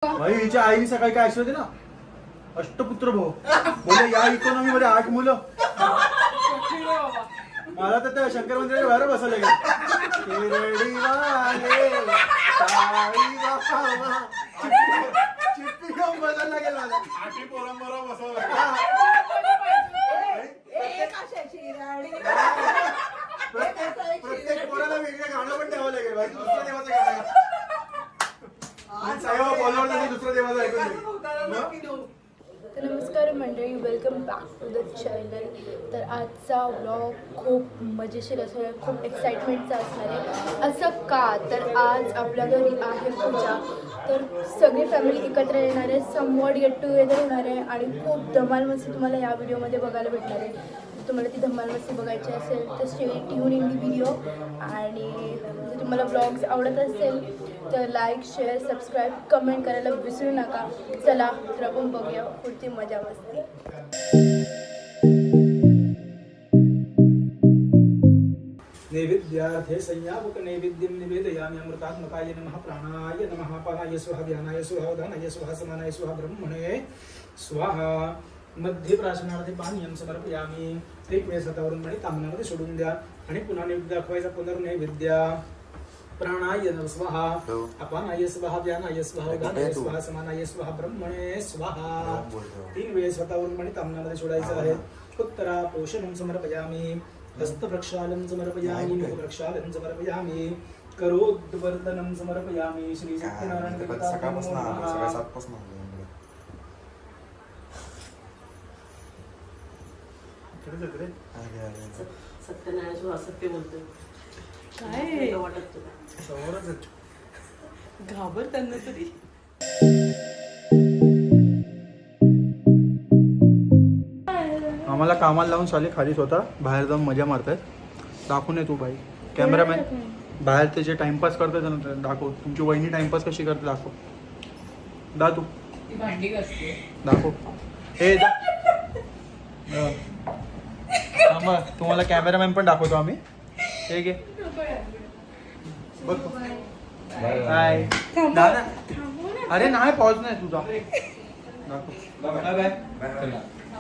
भाई हिच्या आईने सकाळी काय ऐकलं होते ना, अष्टपुत्र भाऊ बोले या इकॉनॉमी मध्ये 8 मुलं. मला तर त्या शंकर मंदिराच्या बाहेर बसायला लागेल. चिठ्ठी घेऊन बसायला लागेल मला. प्रत्येक पोराला वेगळं गाणं पण द्यावं लागेल भाई. दुसऱ्या देवाचं गाणं दुसऱ्या देवाचं ऐकून. तर नमस्कार मंडळी, welcome back to the channel. तर आजचा व्लॉग खूप मजेशीर असणार आहे, खूप एक्साइटमेंटचा असणार आहे. असं का तर आज आपल्या घरी आहे पूजा. तर सगळी फॅमिली एकत्र येणार आहे, समवॉट गेट टुगेदर होणार आहे आणि खूप धमाल मस्ती तुम्हाला या व्हिडिओमध्ये बघायला भेटणार आहे. तुम्हाला ती धमाल मस्ती बघायची असेल तर stay tune in the video. आणि जर तुम्हाला ब्लॉग्स आवडत असेल तर लाईक, शेअर, सबस्क्राईब, कमेंट करायला विसरू नका. चला तर आपण बघूया पुढची मजा मस्ती. नैवेद्यार्थे संयापक नैवेद्यं निवेदयामि. अमृतात्मकाय नमः, प्राणाय नमः, पानाय स्वाहा, ध्यानाय स्वाहा, उदानाय स्वाहा, समानाय स्वाहा, ब्रह्मणे स्वाहा. मध्ये प्राशनार्थे पानीयं समर्पयामि. एक वेळेस हातावरून पाणी तांबण्यामध्ये सोडून द्या आणि पुन्हा नैवेद्य दाखवायचा. पुनर्नैवेद्य. प्राणाय नमः स्वाहा, अपानाय स्वाहा, ध्यानाय स्वाहा, उदानाय स्वाहा, समानाय स्वाहा, ब्रह्मणे स्वाहा. 3 वेळेस हातावरून पाणी तांबण्यामध्ये सोडायचं आहे. उत्तरा पोषणं समर्पयामि. हस्तप्रक्षालनं समर्पयामि. मुखप्रक्षालनं समर्पयामि. करोद्वर्तनं समर्पयामि. श्री सत्यनारायण देवताभ्यो नमः. सत्यनारायण सुद्धा सत्य बोलतोय. काय वाटत तुला घाबर त्यांना तरी. आम्हाला कामाला लावून साले खाली स्वतः बाहेर जाऊन मजा मारतायत. दाखवून ये तू भाई, कॅमेरामॅन. बाहेर ते जे टाइमपास करतात ना दाखव. तुमची वहिनी टाइमपास कशी करते दाखव. तू भांडी घासते. दाखव. हे तुम्हाला कॅमेरामॅन पण दाखवतो आम्ही. हे घे बघ. हाय दादा. अरे नाही पॉज नाही तुझा.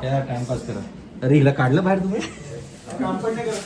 टाइमपास करा. अरे हिला काढलं बाहेर तुम्ही. काम पण नाही करत.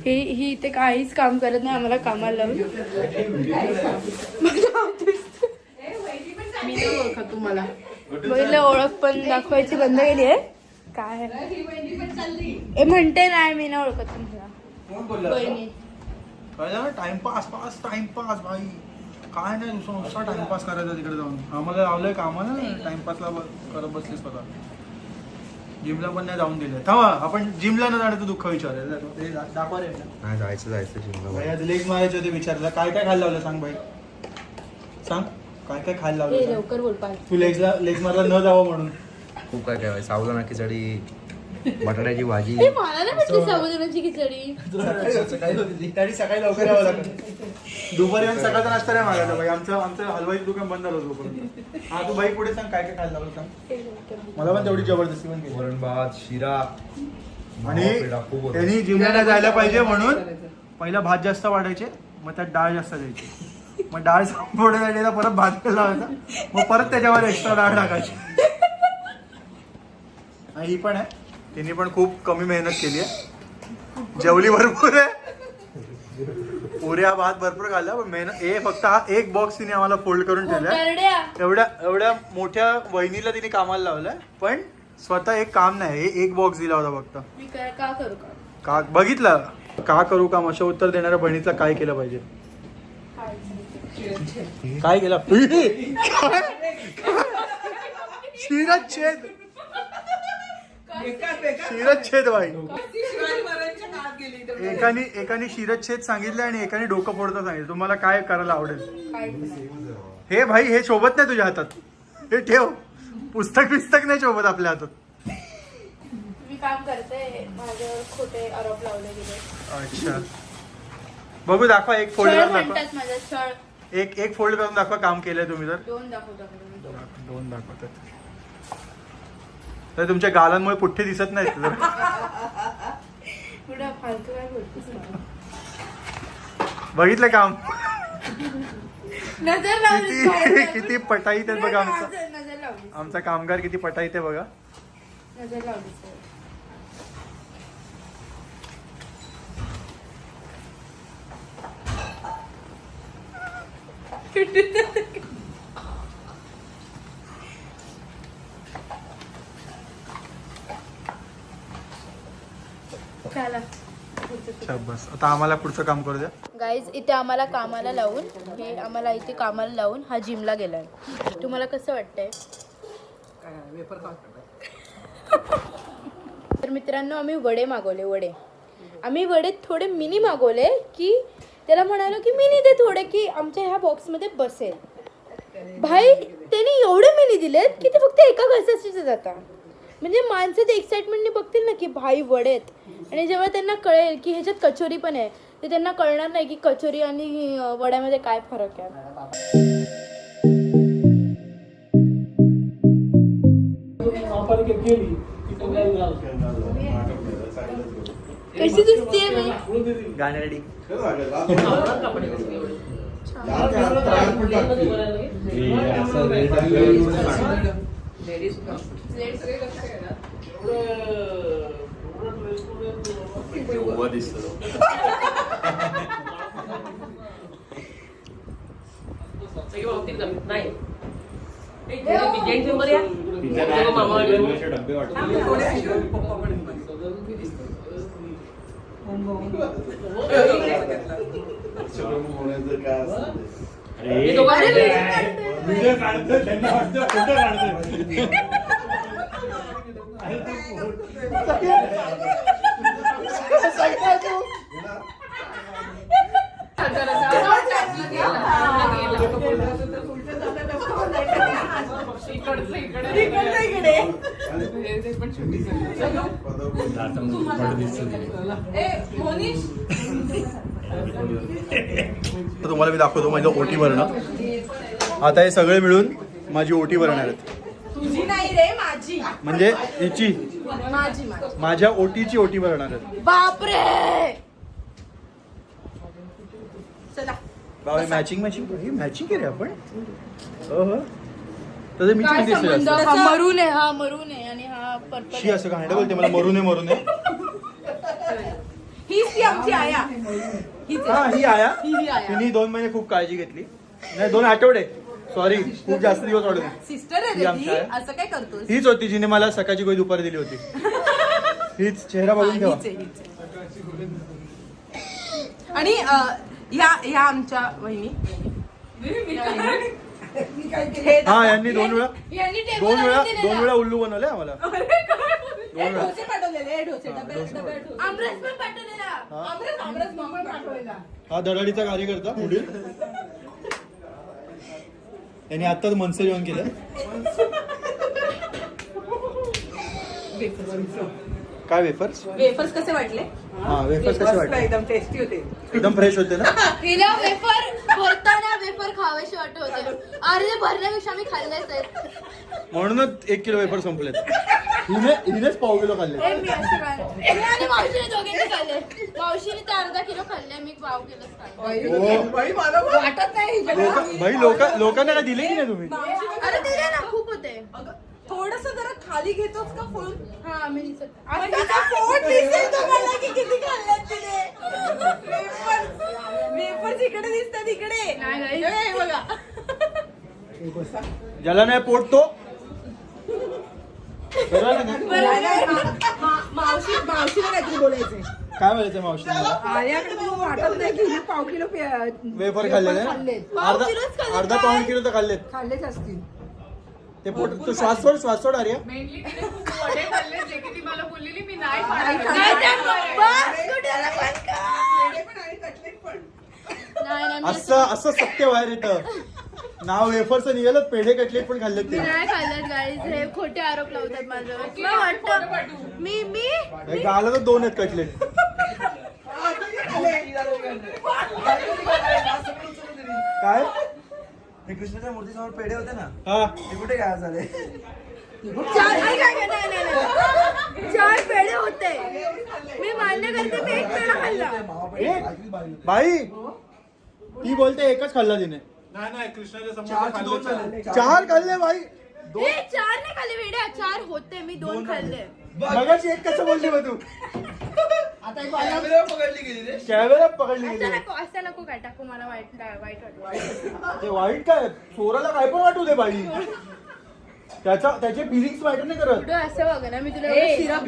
ही इथे काहीच काम करत नाही, आम्हाला कामाला लावून. मी नाही ओळखत तुम्हाला. बघितलं, ओळख पण दाखवायची बंद केली आहे. काय ए म्हणते नाही, मी नाही ओळखत तुम्हाला. कोण बोलला बहिणी टाइमपास टाइमपास भाई. काय नाही नुसता टाइमपास करायचा तिकडे जाऊन. आम्हाला लावलंय कामाला, टाइमपासला करत बसलीस स्वतः. जिमला पण नाही जाऊन दिलं. थांबा, आपण जिमला न जाण्याचं दुःख विचारायला दाखवा रे. नाही जायचं जिमला. लेग मारायचे होते विचारलं. काय काय खायला लावलं सांग भाई, सांग काय काय खायला हे लावलं. लवकर बोल पाय. तू लेग मारला न जावं म्हणून. खूप काय काय सावधान खिचडी, बटाट्याची भाजी. हे मला नाही म्हटली साबुदाण्याची खिचडी. सकाळी लवकर यावं लागतं. दुपारी आणि सकाळचा नाश्ता नाही मागायचा भाई. आमचं हलवाईचं दुकान बंद झालं होतं. हा तू भाई पुढे सांग काय काय खायला लावलं सांग. मला पण तेवढी जबरदस्ती पण केली. वरण भात, शिरा आणि त्यांनी जिमला जायला पाहिजे म्हणून पहिला भात जास्त वाढायचे, मग त्यात डाळ जास्त द्यायची. मग डाळ संपवण्यासाठी परत भात लावायचा, मग परत त्याच्यावर एक्स्ट्रा डाळ टाकायची. ही पण आहे. तिने पण खूप कमी मेहनत केली आहे. जेवली भरपूर आहे, पुऱ्या भात भरपूर खाल्ला. पण मेहनत फक्त हा एक बॉक्स तिने आम्हाला फोल्ड करून ठेवलाय. एवढ्या मोठ्या वहिनीला तिने कामाला लावलाय, पण स्वतः एक काम नाही. एक बॉक्स दिला होता फक्त. मी का करू का बघितलं का करू काम अशा उत्तर देणाऱ्या बहिणीचा काय केलं पाहिजे. काय केलं. शिरच्छेद शिरच्छेद भाई. एकाने शिरच्छेद सांगितलं आणि एकाने डोकं फोडता सांगितलं. तुम्हाला काय करायला आवडेल. हे भाई हे शोभत नाही तुझ्या हातात. हे ठेव. पुस्तक नाही शोभत आपल्या हातात. मी काम करते, माझ्यावर खोटे आरोप लावले गेले. अच्छा बघू, दाखवा. एक फोल्ड करून दाखवा. माझा छळ. एक फोल्ड करून दाखवा काम केलंय तुम्ही. तर 2 दाखवतात. 2 दाखवतात. तर तुमच्या गालांमुळे पुठ्ठे दिसत नाहीत. पुढे फालतू काय बोलतोस. बघितलं काम. नजर लावली किती किती पटाईत आहेत बघा आमचा नजर लावली आमचा कामगार किती पटाईत आहे बघा. नजर लावली चला बस आता आम्हाला पुढचं काम करू द्या. गाईज इथे आम्हाला कामाला लावून हे आम्हाला इथे कामाला लावून हा जिमला गेलाय. तुम्हाला कसं वाटतंय? तर मित्रांनो आम्ही वडे मागवले. आम्ही वडे थोडे मिनी मागवले की त्याला म्हणालो की मिनी दे थोडे की आमच्या ह्या बॉक्समध्ये बसेल. भाई त्यांनी एवढे मिनी दिलेत की ते फक्त एका घासाचे जातात. म्हणजे माणसं ते एक्साइटमेंटने बघतील ना की भाई वडेत, आणि जेव्हा त्यांना कळेल की ह्याच्यात कचोरी पण आहे ते त्यांना कळणार नाही की कचोरी आणि वड्यामध्ये काय फरक आहे. कशी दिसते मी? गाणे रेडी. तुम्हाला मी दाखवतो माझं ओटी भरणं. आता हे सगळे मिळून माझी ओटी भरणार आहेत. तुझी नाही रे, माझी. म्हणजे हिची माझी. माझ्या ओटीची ओटी भरणार आहेत. बापरे चला बाबा मॅचिंग केली आपण. तसं मी काय दिसले संबंध? असं. हा मरून आहे, हा मरून आहे आणि हा पर्पल. शी असं घाणेरडं बोलते मला. मरून आहे. हीच ती आमची आया. हा ही आया. ही आया. तिने 2 महिने खूप काळजी घेतली. नाही 2 आठवडे, सॉरी खूप जास्त दिवस वाढले. सिस्टर आहे ही रे आमची ती. आया. असं काय करतोस? हीच होती जिने मला सकाळची गोळी दुपारी दिली होती. हीच चेहरा बघून ठेवा. हीच आहे. आणि ह्या आमच्या वहिनी. हा यांनी 2 वेळा यांनी टेबल आणून दिलेला. 2 वेळा उल्लू बनवले आम्हाला. डोसे पाठवलेले, डोसे डबे आमरस पण पाठवलेला. आमरस मामा पाठवलेला. हा दराडीचा कार्यकर्ता पुढील. यांनी आत्ताच मनसे जेवण केलं. काय वेफर्स कसे वाटले? हा वेफर्स कसे वाटले? एकदम टेस्टी होते. एकदम फ्रेश होते ना. हिला वेफर भरताना वेफर खावेसे वाटत होते. अरे भरण्यापेक्षा आम्ही खाल्लेच आहेत. म्हणूनच 1 किलो वेफर संपलेत. हिनेच पाव किलो खाल्ले. मी आणि मावशीने दोघेंनी खाल्ले. मावशीने ते अर्धा किलो खाल्ले, मी पाव किलोच खाल्ले. वाटत नाही. लोकांना दिले की नाही तुम्ही? अरे दिले ना, खूप होते. थोडस जरा खाली घेतोस का फोन? हा मी दिसत. पोट दिसेल तुम्हाला की किती खाल्ल्यात तिने. वेफर्स इकडे दिसतात इकडे. नाही guys. हे बघा. ज्याला नाही पोट तो मावशीला काहीतरी बोलायचंय. काय बोलायचं मावशी? आयाकडे तू वाटत नाही की पाव किलो वेफर खाल्लेले अर्धा पाऊण किलो तर खाल्लेच असतील. ते पोट तू श्वास सोड आर्या. मेनली तिने खूप वडे खाल्ले जे की ती मला बोललेली मी नाही असं सत्य बाहेर येतं. नाव वेफरचं निघालं, पेढे कटलेट पण खाल्लेत ते. नाही खाल्लेत गाईज. हे खोटे आरोप लावतात माझ्यावर. मला वाटतं मी गाला तर 2 आहेत कटलेट. काय हे कृष्णाच्या मूर्तीसमोर पेढे होते ना, हा ते कुठे काय झाले? 4 पेढे होते. मी मान्य करते मी 1 पेढा खाल्ला. बाई ती बोलते एकच खाल्ला तिने. नाही कृष्णाच्या समोर चारचे दोन झाले. 4 खाल्ले भाई. ए, 4 नाही खाल्ले वेड्या, 4 होते, मी 2 खाल्ले. मगाशी एक कसं बोलली मग तू? कॅमेरा पकडली गेली रे. कॅमेरा पकडली गेली. असं नको काय टाकू, मला वाईट वाटतं. ते वाईट काय चोराला काय पण वाटू दे बाई. त्याचे फिलिंग्स मॅटर नाही करत. पुढं असं बघ ना, मी तुला ए, सिरप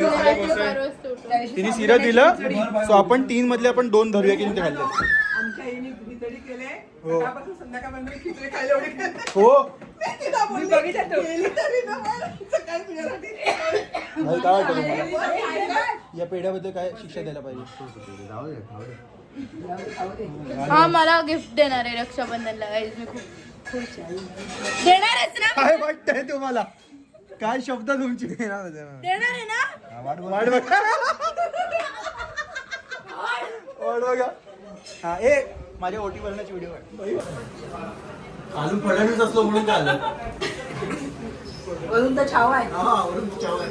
तिने सिरप दिलं सो आपण 3 मधले आपण 2 धरूया की ते खाल्ले. आमच्या आईने खिचडी केले सकाळपासून संध्याकाळपर्यंत मी खिचडी खायला एवढी केली. हो तिला बोलली, केली तरी ना मला सकाळी तुझ्यासाठी. भाई काय वाटतं तुम्हाला? या पेढ्याबद्दल काय शिक्षा द्यायला पाहिजे? हा मला गिफ्ट देणार आहे रक्षाबंधनला guys. मी खूप खुश आहे. देणारच ना? काय वाटतंय तुम्हाला? काय शब्द तुमची? देणार आहे ना? वाट बघा. वाट बघा. हा ए माझ्या ओटी भरण्याची व्हिडिओ आलू फडणवीस असलो म्हणून काय आलं? वरून तर छावा आहे. हा वरून चाव आहे.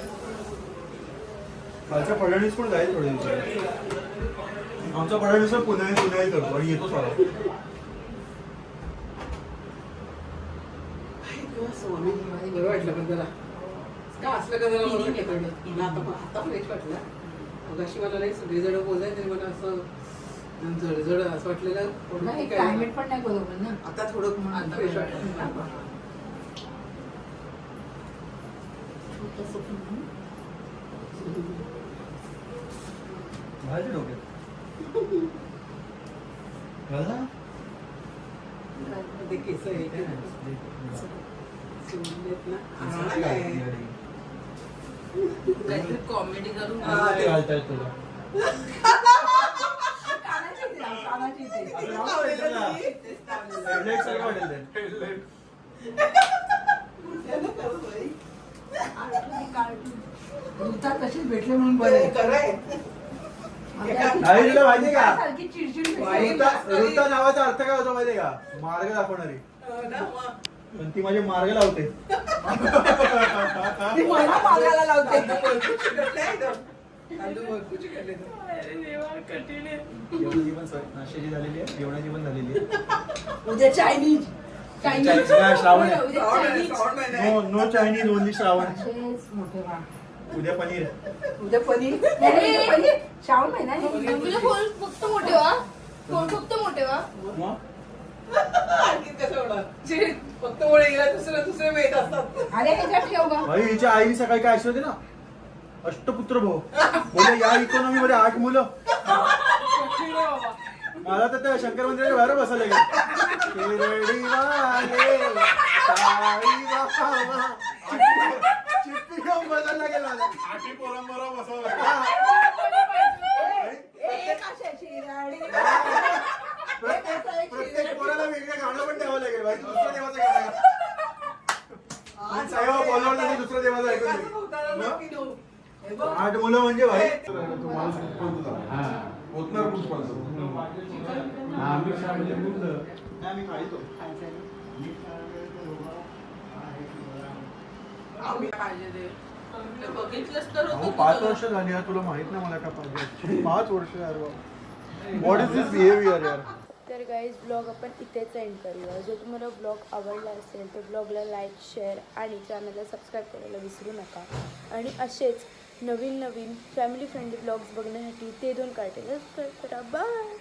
कालच्या फडणवीस पण जाईल थोडे दिवसात. आमचा फडणवीस पुण्याही करतो आणि येतो सारा. स्वामी बरं वाटलं पण जरा का असलं का जरा बरं वाटलं. आता फ्रेश वाटलं. मगाशी मला नाही सगळेजण बोलाय तरी मला असं जड असं वाटलेलं. क्लायमेट पण नाही बरोबर ना. आता थोडं आता फ्रेश वाटलं. घालते डोक्यात. घाल ना. ते केस आहे का? सुंदर ना. काहीतरी कॉमेडी करून ते घालतायत तुला. हेडलाईट सारखं वाटेल ते. तशीच भेटले म्हणून बरं खरंय. नाही तुला माहितीये का? सारखी चिडचिड ऋता नावाचा अर्थ काय होतो माहितीये का? मार्ग दाखवणारी. पण ती माझे मार्ग लावते. ती मला मागायला लावते. जेवणाची पण नाश्त्याची झालेली आहे, जेवणाची पण झालेली आहे. उद्या चायनीज. चायनीज नाही, श्रावण आहे. उद्या Chinese. No Chinese only Shravan. मोठे वा. उद्या पनीर. उद्या पनीर. पनीर श्रावण महिना आहे. तुला फोन फक्त मोठे व्हा, फोन फक्त मोठे व्हा. मग आणखी कसं होणार? फक्त मुळे गेला दुसरे माहित असतात. अरे ह्याच्यात ठेव का? भाई हिच्या आईने सकाळी काय ऐकलं होते ना, अष्टपुत्र भाऊ बोले या इकॉनॉमी मध्ये 8 मुलं. मला तर त्या शंकर मंदिराच्या बाहेर बसायला गेलं. चिप्पी घेऊन बसायला गेला. आठी पोरांबरोबर बसावं प्रत्येक पोराला वेगळं गाणं पण द्यावं लागेल भाई. दुसऱ्या देवाचं गाणं. साईबाबा बोलवलं नाही, दुसऱ्या देवाचं ऐकून. 8 मुलं म्हणजे भाई. बघितलंच तर 5 वर्ष झाली यार, तुला माहित नाही मला काय पाहिजे. 5 वर्ष यार. व्हॉट इज दिस बिहेवियर यार. तर गाईज ब्लॉग आपण इथेच एंड करूया. जर तुम्हाला ब्लॉग आवडला असेल तर ब्लॉगला लाईक, शेअर आणि चॅनलला सबस्क्राईब करायला विसरू नका. आणि असेच नवीन फॅमिली फ्रेंडली ब्लॉग्स बघण्यासाठी ते 2 कार्टेला सबस्क्राईब करा. बाय.